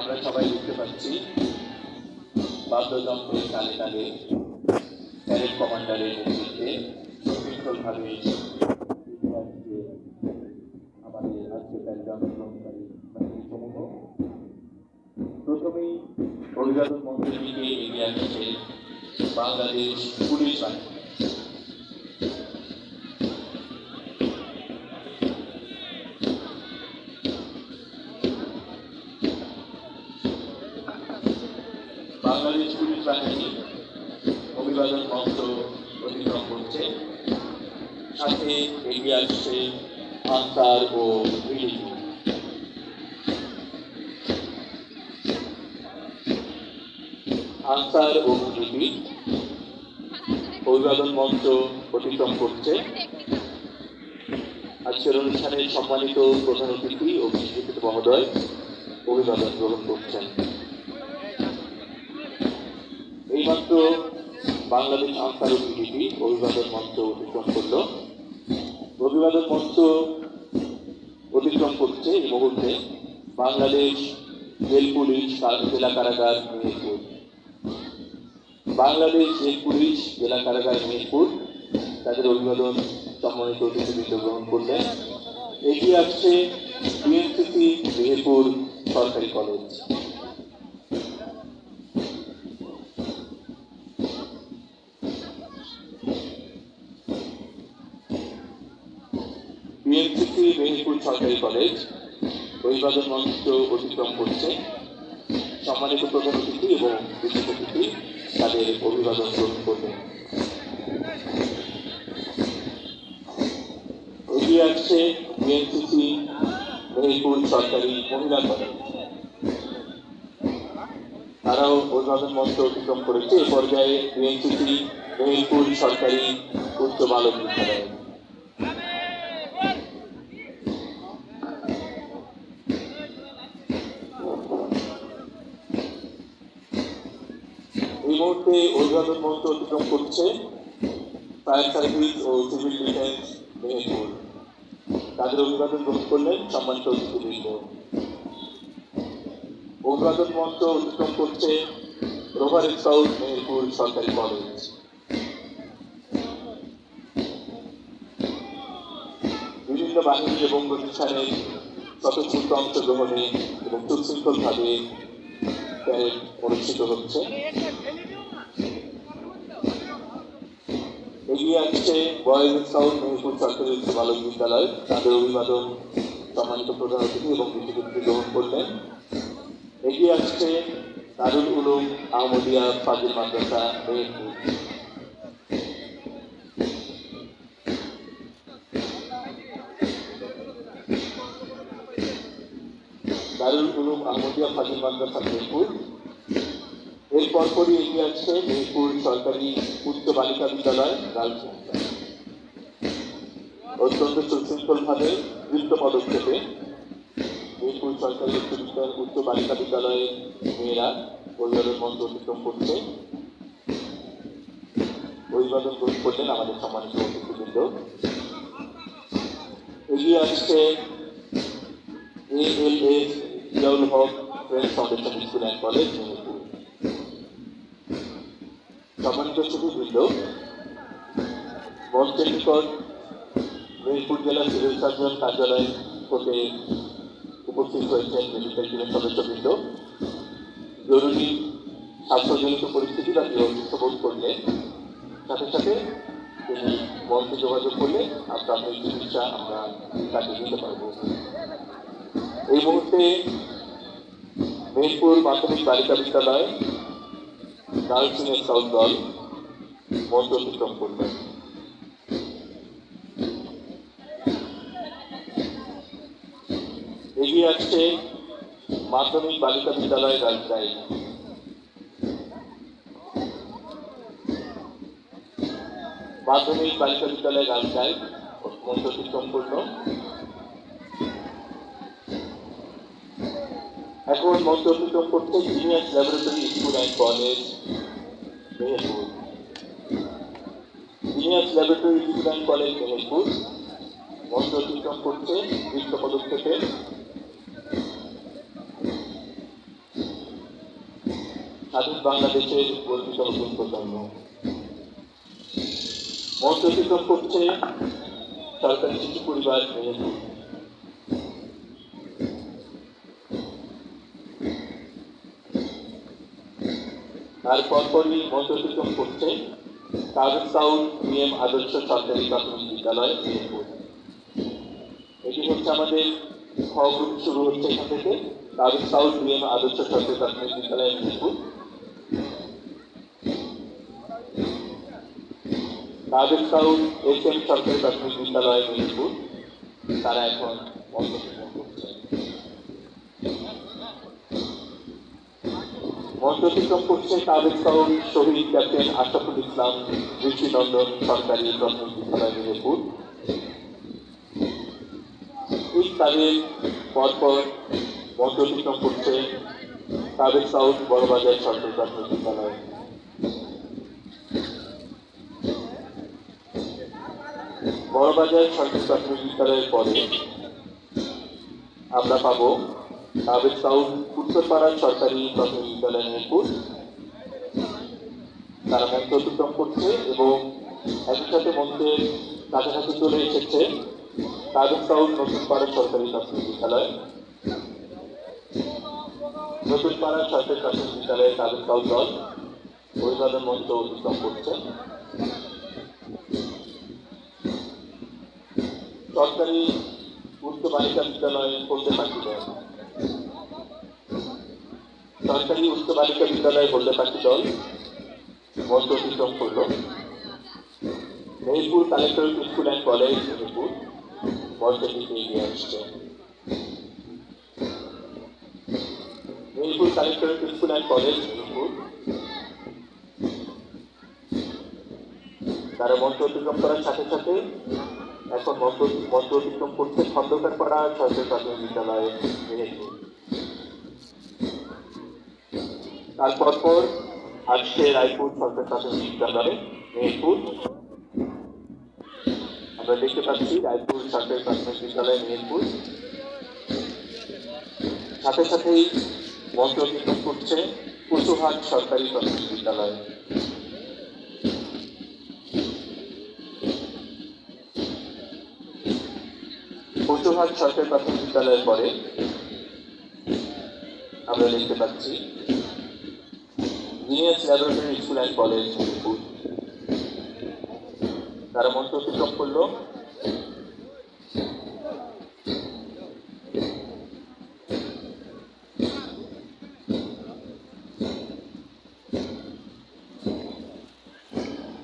আমরা সবাই দেখতে পাচ্ছি বাদ্যযন্ত্রের তালে তালে প্যারেড কমান্ডারের নেতৃত্বে সুশৃঙ্খলভাবে আমাদের আজকে প্যারেডে অংশগ্রহণকারী বাহিনী সমূহ প্রথমেই অভিবাদন মঞ্চের দিকে এগিয়ে আসছে বাংলাদেশ পুলিশ বাহিনী। বাংলাদেশ পুলিশ বাহিনী অভিবাদন মঞ্চ অতিক্রম করছে, সাথে এগিয়ে আসছে আনসার ও বিজিবি। আনসার ও বিজিবি অভিবাদন মঞ্চ অতিক্রম করছে। আজকের অনুষ্ঠানের সম্মানিত প্রধান অতিথি ও বিশিষ্ট মহোদয় অভিবাদন গ্রহণ করছেন। এইমাত্র বাংলাদেশ আনসার ও বিজিবি অভিবাদন মঞ্চ অতিক্রম করল। অভিবাদন মঞ্চ অতিক্রম করছে এই মুহূর্তে বাংলাদেশ জেল পুলিশ জেলা কারাগার মেহেরপুর। বাংলাদেশ জেল পুলিশ জেলা কারাগার মেহেরপুর তাদের অভিবাদন সম্মানিত অতিথিবৃন্দ গ্রহণ করলেন। এগিয়ে আসছে বিএনসিসি মেহেরপুর সরকারি কলেজ। বিএনসিসি মেহেরপুর সরকারি কলেজ অভিবাদন মঞ্চ অতিক্রম করছে। সম্মানিত প্রধান অতিথি এবং বিশেষ অতিথি তাদের অভিবাদন গ্রহণ করবেন। এগিয়ে আসছে বিএনসিসি মেহেরপুর সরকারি মহিলা কলেজ, তারাও অভিবাদন মঞ্চ অতিক্রম করেছে। এ পর্যায়ে বিএনসিসি মেহেরপুর সরকারি উচ্চ বালক বিদ্যালয়। এই মুহূর্তে অভিবাদন মঞ্চ অতিক্রম করছে ফায়ার সার্ভিস ও সিভিল ডিফেন্স মেহেরপুর, তাদের অভিবাদন গ্রহণ করলেন সম্মানিত অতিথিবৃন্দ। অভিবাদন মঞ্চ অতিক্রম করছে রোভার স্কাউট মেহেরপুর সরকারি কলেজ। বিভিন্ন বাহিনী এবং প্রতিষ্ঠানের স্বতঃস্ফূর্ত অংশগ্রহণে এবং সুশৃঙ্খলভাবে প্যারেড অনুষ্ঠিত হচ্ছে। এগিয়ে আসছে বয়েজ স্কাউট মেহেরপুর সরকারি উচ্চ বালক বিদ্যালয়, তাদের অভিবাদন সম্মানিত প্রধান অতিথি এবং বিশেষ অতিথি গ্রহণ করলেন। এগিয়ে আসছে দারুল উলুম আহমদিয়া ফাজিল মাদ্রাসা মেহেরপুর। দারুল উলুম আহমদিয়া ফাজিল মাদ্রাসা মেহেরপুর। এর পরপরই এগিয়ে আসছে মেহেরপুর সরকারি উচ্চ বালিকা বিদ্যালয় গার্লস। অত্যন্ত সুশৃঙ্খলভাবে দ্রুত পদক্ষেপে মেহেরপুর সরকারি উচ্চ বালিকা বিদ্যালয়ে মেয়েরা অভিবাদন মঞ্চ অতিক্রম করছে। অভিবাদন গ্রহণ করলেন আমাদের সম্মানিত অতিথিবৃন্দ। এগিয়ে আসছে ALS Ziaul Haque friends foundation school and college Meherpur. সম্মানিত অতিথিবৃন্দ, মঞ্চের নিকট মেহেরপুর জেলা সিভিল সার্জন কার্যালয় থেকে উপস্থিত হয়েছেন মেডিকেল টিমের সদস্যবৃন্দ। জরুরি স্বাস্থ্যজনিত পরিস্থিতি বা অসুস্থ বোধ করলে সাথে সাথে তিনি মঞ্চে যোগাযোগ করলে প্রাথমিক চিকিৎসা আমরা তাকে দিতে পারব। এই মুহূর্তে মেহেরপুর মাধ্যমিক বালিকা বিদ্যালয় গার্লস সিনিয়র স্কাউট দল মঞ্চ অতিক্রম করবেন। এগিয়ে আসছে মাধ্যমিক বালিকা বিদ্যালয় গার্লস গাইড। মাধ্যমিক বালিকা বিদ্যালয় গার্লস গাইড মঞ্চ অতিক্রম করল। এখন মঞ্চ অতিক্রম করছে genius laboratory school and college Meherpur. Genius laboratory school and college Meherpur মঞ্চ অতিক্রম করছে দ্রুত পদক্ষেপে। স্বাধীন বাংলাদেশের গর্বিত নতুন প্রজন্ম। মঞ্চ অতিক্রম করছে সরকারি শিশু পরিবার মেহেরপুর। তার পরপরই মঞ্চ অতিক্রম করছে কাজল সাউথ বিএম আদর্শ সরকারি প্রাথমিক বিদ্যালয় মেহেরপুর। এটি হচ্ছে আমাদের খ গ্রুপ, শুরু হচ্ছে এখান থেকে কাজল সাউথ বিএম আদর্শ সরকারি প্রাথমিক বিদ্যালয় মেহেরপুর। কাজল সাউথ এসএম সরকারি প্রাথমিক বিদ্যালয় মেহেরপুর, তারা এখন মঞ্চ অতিক্রম করছে। মঞ্চ অতিক্রম করছে কাজল সাউথ শহীদ ক্যাপ্টেন আশরাফুল ইসলাম দৃষ্টিনন্দন সরকারি প্রাথমিক বিদ্যালয় মেহেরপুর। ঠিক তাদের পরপর মঞ্চ অতিক্রম করছে কাজল সাউথ বড়বাজার সরকারি প্রাথমিক বিদ্যালয়। বড়বাজার সরকারি প্রাথমিক বিদ্যালয়ের পরে আমরা পাবো কাজল সাউথ উত্তরপাড়ার সরকারি প্রাথমিক বিদ্যালয় মেহেরপুর। তারা মঞ্চ অতিক্রম করছে এবং একই সাথে মঞ্চের কাছাকাছি চলে এসেছে কাজল সাউথ নতুন পাড়ার সরকারি প্রাথমিক বিদ্যালয়। নতুন পাড়ার সরকারি প্রাথমিক বিদ্যালয়ে কাজল সাউথ দল অভিবাদন মঞ্চ অতিক্রম করছে। সরকারি উচ্চ বালিকা বিদ্যালয় হলদে পাখি দল, সরকারি উচ্চ বালিকা বিদ্যালয় হলদে পাখি দল মঞ্চ অতিক্রম করল। Meherpur collectorate school and college Meherpur মঞ্চের দিকে এগিয়ে আসছে। Meherpur collectorate school and college Meherpur, তারা মঞ্চ অতিক্রম করার সাথে সাথে এখন মঞ্চ অতিক্রম করছে খন্দকার পাড়া সরকারি প্রাথমিক বিদ্যালয় মেহেরপুর। তারপর পর আসছে রায়পুর সরকারি প্রাথমিক বিদ্যালয় মেহেরপুর। আমরা দেখতে পাচ্ছি রায়পুর সরকারি প্রাথমিক বিদ্যালয় মেহেরপুর। সাথে সাথেই মঞ্চ অতিক্রম করছে পশুহাট সরকারি প্রাথমিক বিদ্যালয়। পশুহাট সরকারি প্রাথমিক বিদ্যালয়ের পরে আমরা দেখতে পাচ্ছি genius laboratory school and college Meherpur. তারা মঞ্চ অতিক্রম করলো